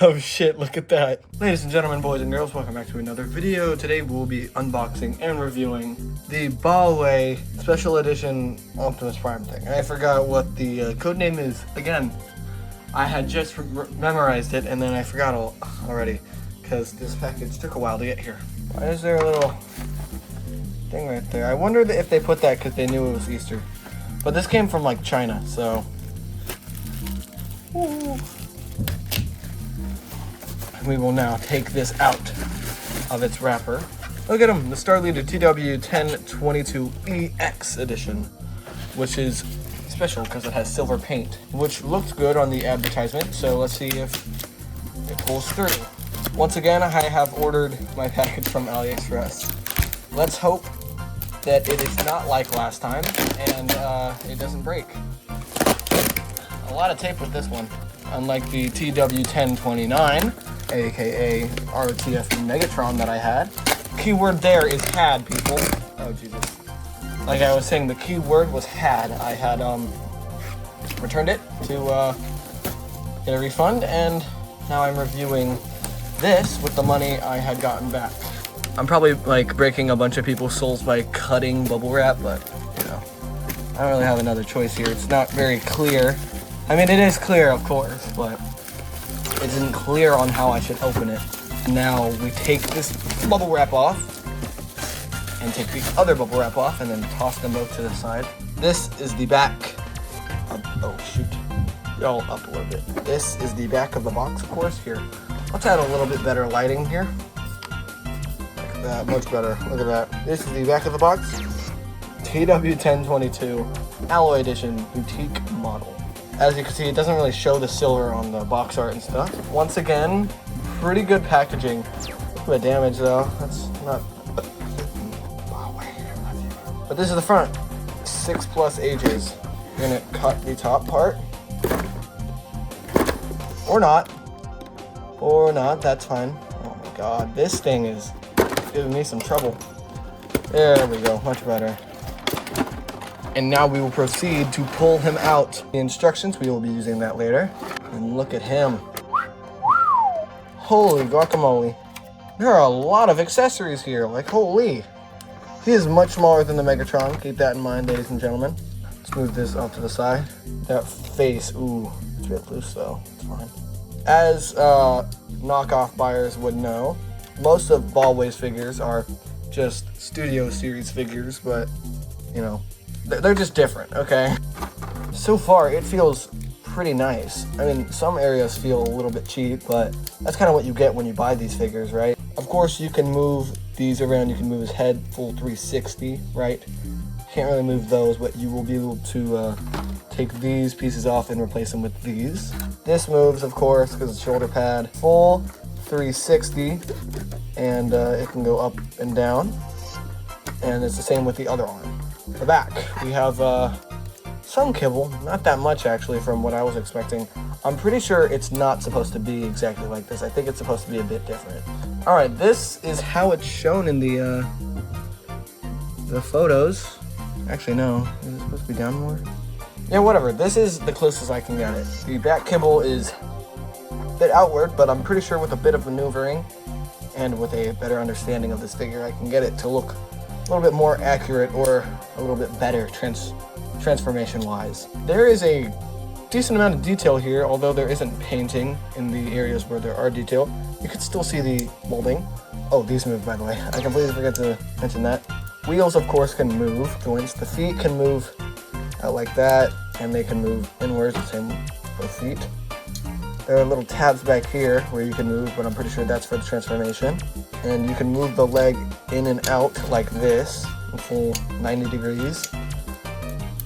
Oh shit, look at that. Ladies and gentlemen, boys and girls, welcome back to another video. Today we'll be unboxing and reviewing the Ballway Special Edition Optimus Prime thing. I forgot what the code name is. Again, I had just memorized it and then I forgot already because this package took a while to get here. Why is there a little thing right there? I wonder if they put that because they knew it was Easter. But this came from like China, so... Ooh. We will now take this out of its wrapper. Look at him, the Star Leader TW1022EX edition, which is special because it has silver paint, which looked good on the advertisement, so let's see if it pulls through. Once again, I have ordered my package from AliExpress. Let's hope that it is not like last time and it doesn't break. A lot of tape with this one, unlike the TW1029. AKA RTF Megatron that I had. Keyword there is had, people. Oh Jesus. Like I was saying, the keyword was had. I had returned it to get a refund, and now I'm reviewing this with the money I had gotten back. I'm probably like breaking a bunch of people's souls by cutting bubble wrap, but you know, I don't really have another choice here. It's not very clear. I mean, it is clear, of course, but it isn't clear on how I should open it. Now we take this bubble wrap off and take the other bubble wrap off and then toss them both to the side. This is the back of, oh shoot, y'all up a little bit. This is the back of the box, of course. Here, let's add a little bit better lighting here. Look at that, much better. Look at that. This is the back of the box. TW1022 Alloy Edition Boutique Model. As you can see, it doesn't really show the silver on the box art and stuff. Once again, pretty good packaging. Look at the damage though. That's not... But this is the front. 6+ ages. You're gonna cut the top part. Or not. Or not, that's fine. Oh my god, this thing is giving me some trouble. There we go, much better. And now we will proceed to pull him out. The instructions, we will be using that later. And look at him. Holy guacamole. There are a lot of accessories here, like holy. He is much smaller than the Megatron, keep that in mind, ladies and gentlemen. Let's move this off to the side. That face, ooh, it's a bit loose though, it's fine. As knockoff buyers would know, most of Ballway's figures are just Studio Series figures, but you know, they're just different, okay? So far, it feels pretty nice. I mean, some areas feel a little bit cheap, but that's kind of what you get when you buy these figures, right? Of course, you can move these around. You can move his head full 360, right? Can't really move those, but you will be able to take these pieces off and replace them with these. This moves, of course, because it's shoulder pad. Full 360, and it can go up and down. And it's the same with the other arm. The back, we have some kibble, not that much actually from what I was expecting. I'm pretty sure it's not supposed to be exactly like this. I think it's supposed to be a bit different. All right, this is how it's shown in the photos. Actually, no, is it supposed to be down more? Yeah, whatever, this is the closest I can get it. The back kibble is a bit outward, but I'm pretty sure with a bit of maneuvering and with a better understanding of this figure, I can get it to look a little bit more accurate or a little bit better transformation wise. There is a decent amount of detail here, although there isn't painting in the areas where there are detail. You can still see the molding. Oh, these move, by the way. I completely forgot to mention that. Wheels, of course, can move. Joints, the feet can move out like that, and they can move inwards, the same both feet. There are little tabs back here where you can move, but I'm pretty sure that's for the transformation. And you can move the leg in and out like this, in full 90 degrees.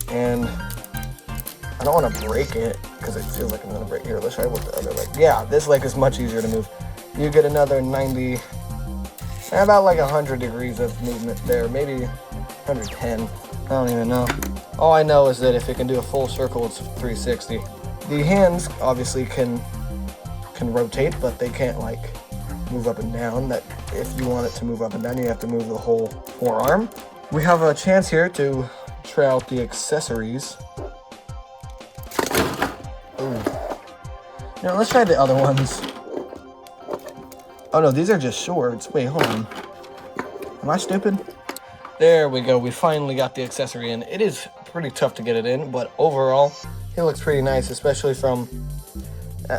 And I don't want to break it, because it feels like I'm going to break it. Here, let's try with the other leg. Yeah, this leg is much easier to move. You get another 90, about like 100 degrees of movement there, maybe 110. I don't even know. All I know is that if it can do a full circle, it's 360. The hands obviously can rotate, but they can't like move up and down. That if you want it to move up and down, you have to move the whole forearm. We have a chance here to try out the accessories. Ooh. Now let's try the other ones. Oh no, these are just swords. Wait, hold on. Am I stupid? There we go. We finally got the accessory in. It is pretty tough to get it in, but overall, he looks pretty nice, especially from,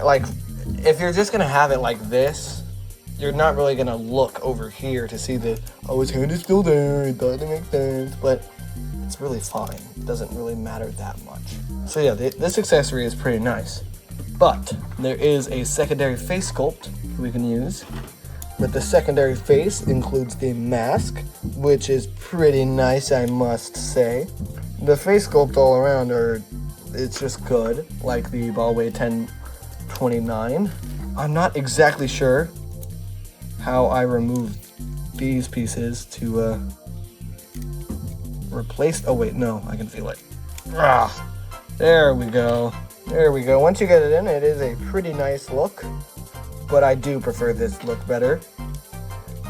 like, if you're just gonna have it like this, you're not really gonna look over here to see the, oh, his hand is still there, it doesn't make sense, but it's really fine. It doesn't really matter that much. So yeah, this accessory is pretty nice, but there is a secondary face sculpt we can use. But the secondary face includes the mask, which is pretty nice, I must say. The face sculpt all around it's just good, like the Ballway 1029. I'm not exactly sure how I removed these pieces to replace, oh wait, no, I can feel it. There we go. There we go. Once you get it in, it is a pretty nice look, but I do prefer this look better.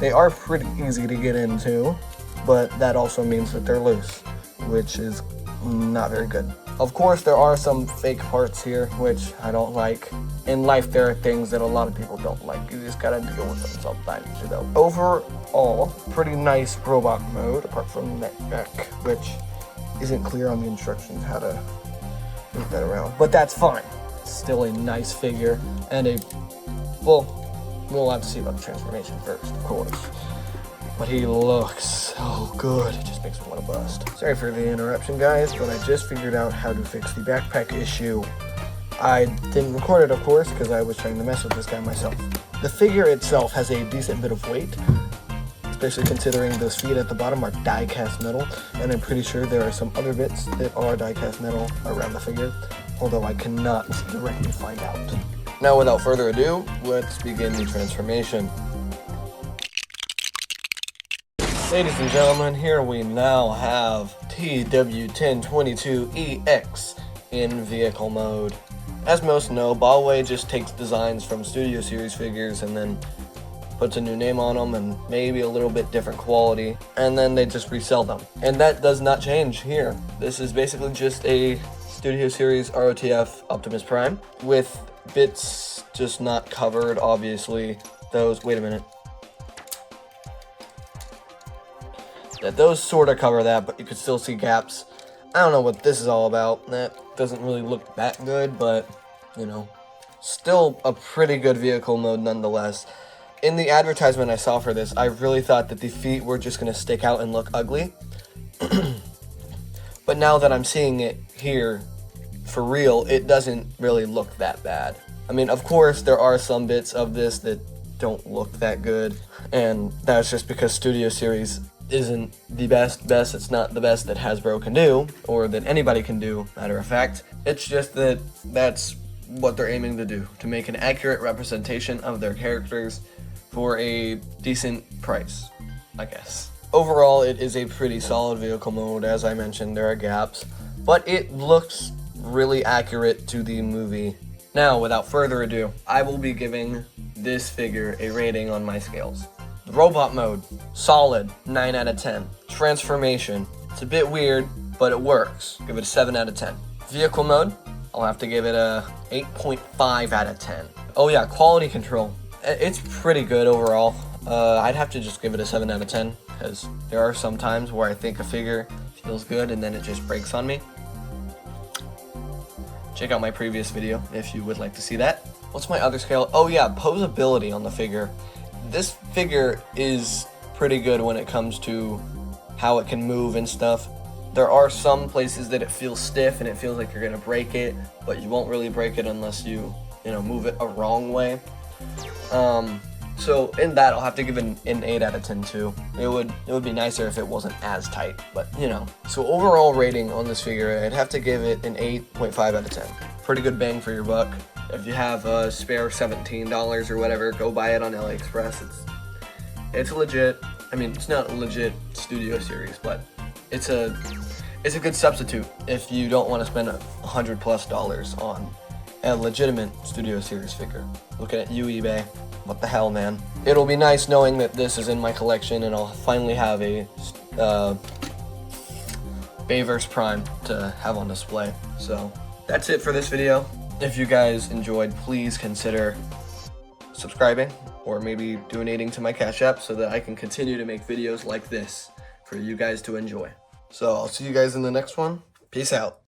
They are pretty easy to get into, but that also means that they're loose, which is not very good. Of course, there are some fake parts here, which I don't like. In life, there are things that a lot of people don't like. You just gotta deal with them sometimes, you know. Overall, pretty nice robot mode, apart from neck, which isn't clear on the instructions how to move that around. But that's fine. It's still a nice figure, and well, we'll have to see about the transformation first, of course. But he looks so good. It just makes me want to bust. Sorry for the interruption, guys, but I just figured out how to fix the backpack issue. I didn't record it, of course, because I was trying to mess with this guy myself. The figure itself has a decent bit of weight, especially considering those feet at the bottom are die-cast metal, and I'm pretty sure there are some other bits that are die-cast metal around the figure, although I cannot directly find out. Now, without further ado, let's begin the transformation. Ladies and gentlemen, here we now have TW1022EX in vehicle mode. As most know, Ballway just takes designs from Studio Series figures and then puts a new name on them and maybe a little bit different quality, and then they just resell them. And that does not change here. This is basically just a Studio Series ROTF Optimus Prime with bits just not covered, obviously. Wait a minute. Yeah, those sort of cover that, but you could still see gaps. I don't know what this is all about. That doesn't really look that good, but, you know, still a pretty good vehicle mode nonetheless. In the advertisement I saw for this, I really thought that the feet were just going to stick out and look ugly. But now that I'm seeing it here, for real, it doesn't really look that bad. I mean, of course, there are some bits of this that don't look that good, and that's just because Studio Series isn't the best. It's not the best that Hasbro can do, or that anybody can do, matter of fact. It's just that that's what they're aiming to do, to make an accurate representation of their characters for a decent price, I guess. Overall, it is a pretty solid vehicle mode. As I mentioned, there are gaps, but it looks really accurate to the movie. Now, without further ado, I will be giving this figure a rating on my scales. Robot mode, solid, 9 out of 10. Transformation, it's a bit weird, but it works. Give it a 7 out of 10. Vehicle mode, I'll have to give it a 8.5 out of 10. Oh yeah, quality control, it's pretty good overall. I'd have to just give it a 7 out of 10, because there are some times where I think a figure feels good and then it just breaks on me. Check out my previous video if you would like to see that. What's my other scale? Oh yeah, posability on the figure. This figure is pretty good when it comes to how it can move and stuff. There are some places that it feels stiff and it feels like you're gonna break it, but you won't really break it unless you move it a wrong way. So in that, I'll have to give it an 8 out of 10 too. It would be nicer if it wasn't as tight, but you know. So overall rating on this figure, I'd have to give it an 8.5 out of 10. Pretty good bang for your buck. If you have a spare $17 or whatever, go buy it on AliExpress. It's legit. I mean, it's not a legit Studio Series, but it's a good substitute if you don't want to spend $100+ on a legitimate Studio Series figure. Looking at you, eBay. What the hell, man? It'll be nice knowing that this is in my collection and I'll finally have a Bayverse Prime to have on display. So that's it for this video. If you guys enjoyed, please consider subscribing or maybe donating to my Cash App so that I can continue to make videos like this for you guys to enjoy. So I'll see you guys in the next one. Peace out.